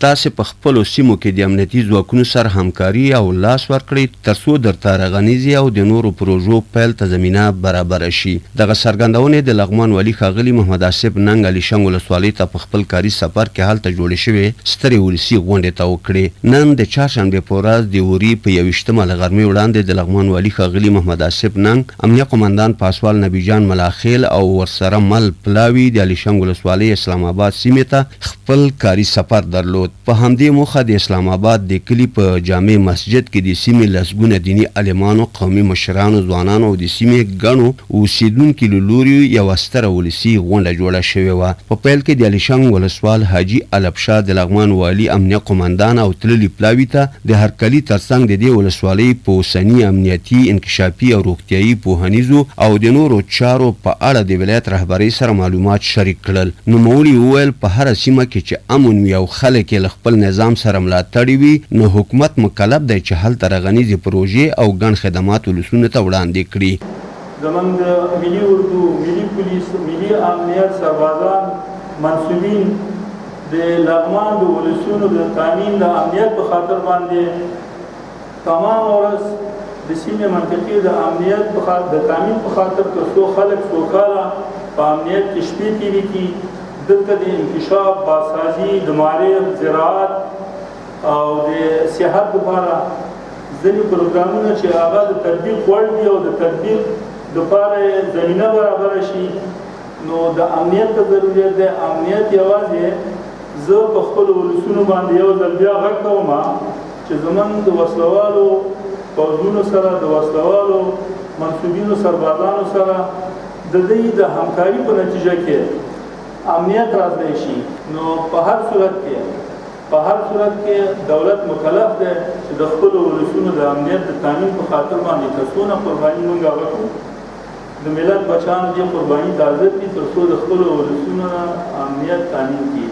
تاسې په خپلو سیمو کې د امنیتي ځواکونو سره همکاري او لاس ورکړئ ترڅو درته رغنیزې او د نورو پروژو پیل ته زمینه برابره شي. دغه څرګندونې د لغمان والي ښاغلي محمد ننګ الیشنګ ولسوالۍ ته په خپل کاري سفر کې هلته جوړې شوې سترې ولسي غونډې ته وکړې. نن د چهارشنبې په ورځ د وري په 21مه له غرمې وړاندې د لغمان والي ښاغلي محمد ننګ امنیه قومندان پاسوال نبي جان ملاخیل او ورسره مل پلاوي د الیشنګ ولسوالۍ اسلام آباد سیمې ته خپل کاري سفر درلود. په همدې موخه د اسلام آباد د کلي په جامع مسجد کې د سیمې لسګونه دیني عالمانو، قومي مشرانو، ځوانانو او د سیمې ګڼو اوسیدونکو له لوري یوه ستره ولسي غونډه جوړه شوې وه. په پیل کې د الیشنګ ولسوال حاجي البشا د لغمان والي امنیه قومندان او تللي پلاوي ته د هرکلي ترڅنګ د دې ولسوالۍ په اوسني امنیتي، انکشافي او روغتیایي، پوهنیزو او د نورو چارو په اړه د ولایت رهبرۍ سره معلومات شریک کړل. نوموړي وویل په هره سیمه کې چې امن وي او خلک له خپل نظام سره ملاتړي وي نو حکومت مکلف دی چې هلته رغنیزې پروژې او ګڼ خدمات ولسونو ته وړاندې کړي. زموږ د ملي اردو، ملي پولیس، ملي امنیت سربازان، منصوبین د لغمان د ولسونو د تامین د امنیت په خاطر باندې تمام ورځ د سیمې منطقې د امنیت د تامین په خاطر ترڅو خلک سوکاله په امنیت کې شپې تېرې کړي. دلته د انکشاف، بازسازي، د معارف، زراعت او د سیاحت لپاره ځینې پروګرامونه چې هغه د تطبیق وړ دي او د تطبیق لپاره زمینه برابره شي نو د امنیت ته ضرورت دی. امنیت یوازې زه په خپلو ولسونو باندې یو ځل بیا غږ کوم چې زموږ د وسلوالو پوځونو سره، د وسلوالو منصوبینو سربازانو سره د دوی د همکاري په نتیجه کې امنیت راتلی شي. نو په هر صورت کې دولت مکلف دی چې د خپلو ولسونو د امنیت د تامین په خاطر باندې تر څونه قرباني موږ هغه کړو. د ملت بچیان دې قرباني د ارزښت دي تر څو د خپلو ولسونو امنیت تامین کړي.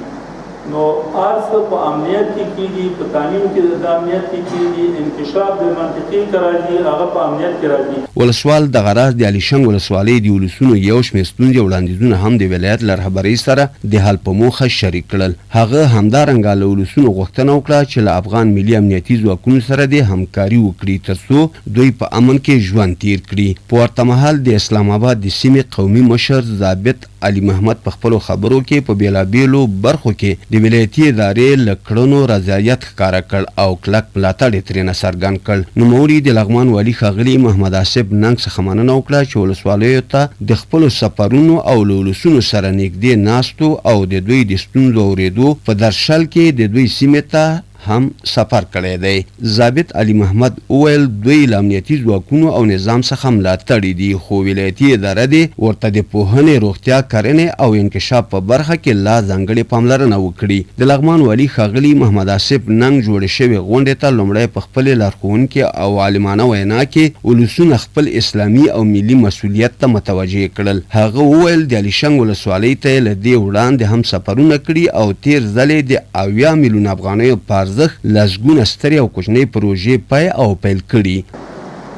نو هر څه په امنیت کې کېږي، په تامین کې د امنیت کې کېږي، انکشاف د منطقې کې راځي، هغه په امنیت کې راځي. ولسوال دغه راز د الیشنګ ولسوالۍ د ولسونو یو شمېر ستونزې او وړاندیزونه هم د ولایت له رهبرۍ سره د حل په موخه شریک کړل. هغه همدارنګه له ولسونو غوښتنه وکړه چې له افغان ملي امنیتي ځواکونو سره د همکاري وکړي ترڅو دوی په امن کې ژوند تیر کړي. په ورته مهال د اسلام آباد د سیمې قومي مشر ضابط علي محمد په خپلو خبرو کې په بېلابېلو برخو کې د ولایتي ادارې له کړنو رضایت ښکاره کړ او کلک ملاتړ یې ترېنه څرګند کړ. نوموړي د لغمان والي ښاغلي محمد ننګ څخه مننه وکړه چې ولسوالیو ته د خپلو سفرونو او له ولسونو سره نږدې ناستو او د دوی د ستونزو اورېدو په درشل کې د دوی سیمې ته هم سفر کړی دی. ضابط علي محمد وویل دوی له امنیتي ځواکونو او نظام څخه ملاتړي دي خو ولایتي اداره دې ورته د پوهنې، روغتیا، کرنې او انکشاف په برخه کې لا ځانګړې پاملرنه وکړي. د لغمان والي ښاغلي محمد ننګ جوړې شوې غونډې ته لومړی په خپلې لارښوونکې او عالمانه وینا کې ولسونه خپل اسلامي او ملي مسؤلیت ته متوجه کړل. هغه وویل د الیشنګ ولسوالۍ ته یې له دې وړاندې هم سفرونه کړي او تیر ځل یې د 80 میلیون افغانیو په لسگونه سترې او کوچنۍ پروژې پای او پیل کړي.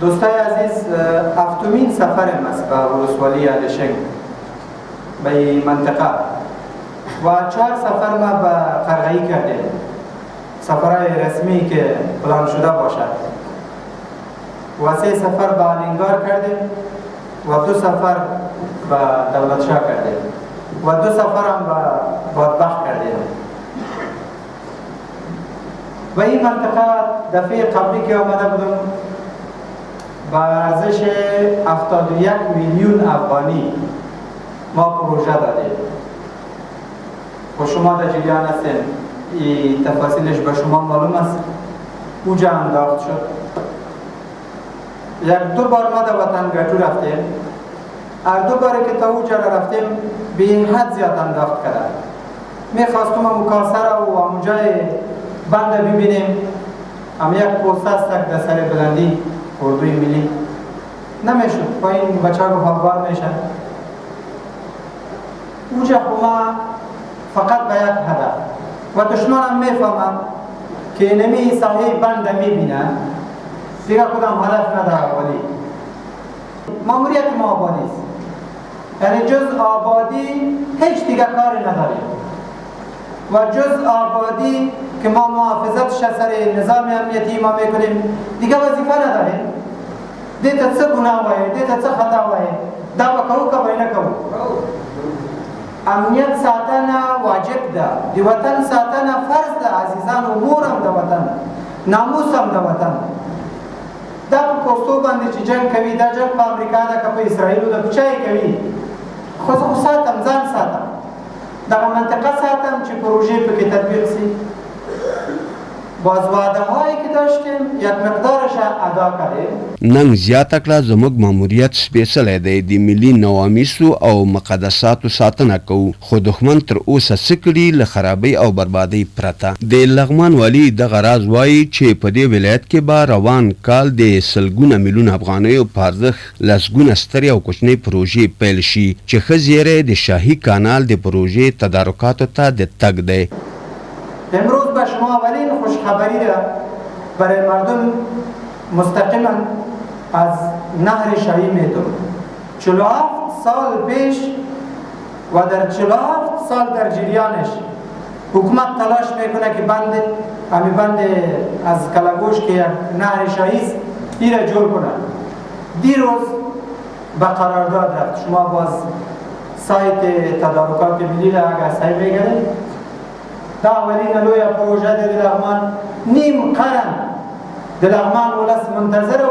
دوستای عزیز، هفتمین سفر است به ولسوالی الیشنگ به این منطقه و 4 سفر ما به قرغی کردیم، سفرهای رسمی که پلان شده باشد و 3 سفر به الینگار کردیم و 2 سفر به دولتشاه کردیم و 2 سفر هم به بادبخت کردیم. و این منطقه دفعه قبلی که آمده بودم با ارزش 71 میلیون افغانی ما پروژه دادیم و شما در جریان هستین، این تفاصیلش به شما معلوم است. اونجا انداخت شد. 1-2 بار ما در وطن گټو رفتیم، هر 2 بار که تا اونجا رفتیم به این حد زیاد انداخت کردن. میخواستم مکاسره و اونجای بند ببینیم، هم یک پوسته است در سر بلندی اردوی ملی نمیشد. پایین بچه ها گفت افغان میشن. اونجا ما فقط به یک هدف و دشمن هم میفهمم که اینمی ساحه بند میبینن دیگه کدام هدف نداره. ولی ماموریت ما آبادی است، یعنی جز آبادی هیچ دیگه کاری نداریم. و جز آبادی که ما محافظتش سر نظام امنیتی ما میکنیم دیگه وظیفه نداره. دیتا څه گناه وایه، دیتا څه خطا وایه، دا به کوو که به نه کوو. امنیت ساتنه واجب ده، د وطن ساتنه فرض ده عزیزانو، مور هم د وطن، ناموس هم د وطن. دا په پوستو باندې چې جنګ کوي، دا جنګ په امریکا ده که په اسرائیلو ده، په چا یې کوي؟ خو زه خو ساتم، ځان ساتم، دغه منطقه ساتم چې پروژې پکې تطبیق سي. باز وعده هایی که داشتیم یک مقدارش ادا کردیم. نن زیاته کړه زموږ ماموریت سپیڅلی دی، د ملي نوامیسو او مقدساتو ساتنه کوو، خو دښمن تر اوسه څه کړي له خرابۍ او بربادۍ پرته. د لغمان والي دغه راز وایي چې په دې ولایت کې به روان کال د سلګونه میلیون افغانیو په ارزښت لسګونه سترې او کوچنۍ پروژې پیل شي چې ښه زیری د شاهي کانال د پروژې تدارکاتو ته د تګ دی. امروز به شما اولین خوشخبری را برای مردم مستقیما از نهر شاهی میتون. 47 سال پیش و در 47 سال در جریانش حکومت تلاش میکنه که بند از کلاگوش که نهر شاهی است این را جور کنه. دیروز به قرارداد رفت. شما باز سایت تدارکات ملی را اگر صحیح بگیرید، دا اولین لویه پروژه د لغمان، نیم قرن د لغمان ولس منتظر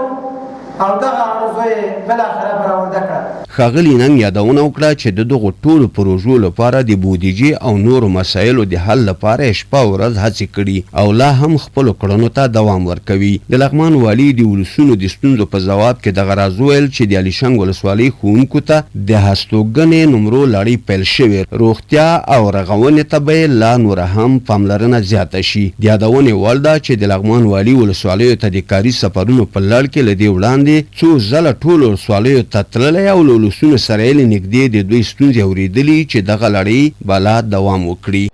او دغه عرضه یې بالاخره برآورده کړه. ښاغلي نن یادونه وکړه چې د دغو ټولو پروژو لپاره د بودیجې او نورو مسایلو د حل لپاره شپه او ورځ هڅې کړي او لا هم خپلو کړنو ته دوام ورکوي. د لغمان والي د ولسونو د ستونزو په ځواب کې دغه راز وویل چې د الیشنګ ولسوالۍ ښوونکو ته د هستوګنې نمرو لړۍ پیل شوې، روغتیا او رغونې ته به یې لا نوره هم پاملرنه زیاته شي. د یادونې وړ ده چې د لغمان والي ولسوالیو ته د کاري سفرونو په لړ کې له دې وړاندې څو ځله ټولو ولسوالیو ته تللی او له ولسونو سره یې نږدې د دوی ستونزې اورېدلي چې دغه لړۍ به لا دوام وکړي.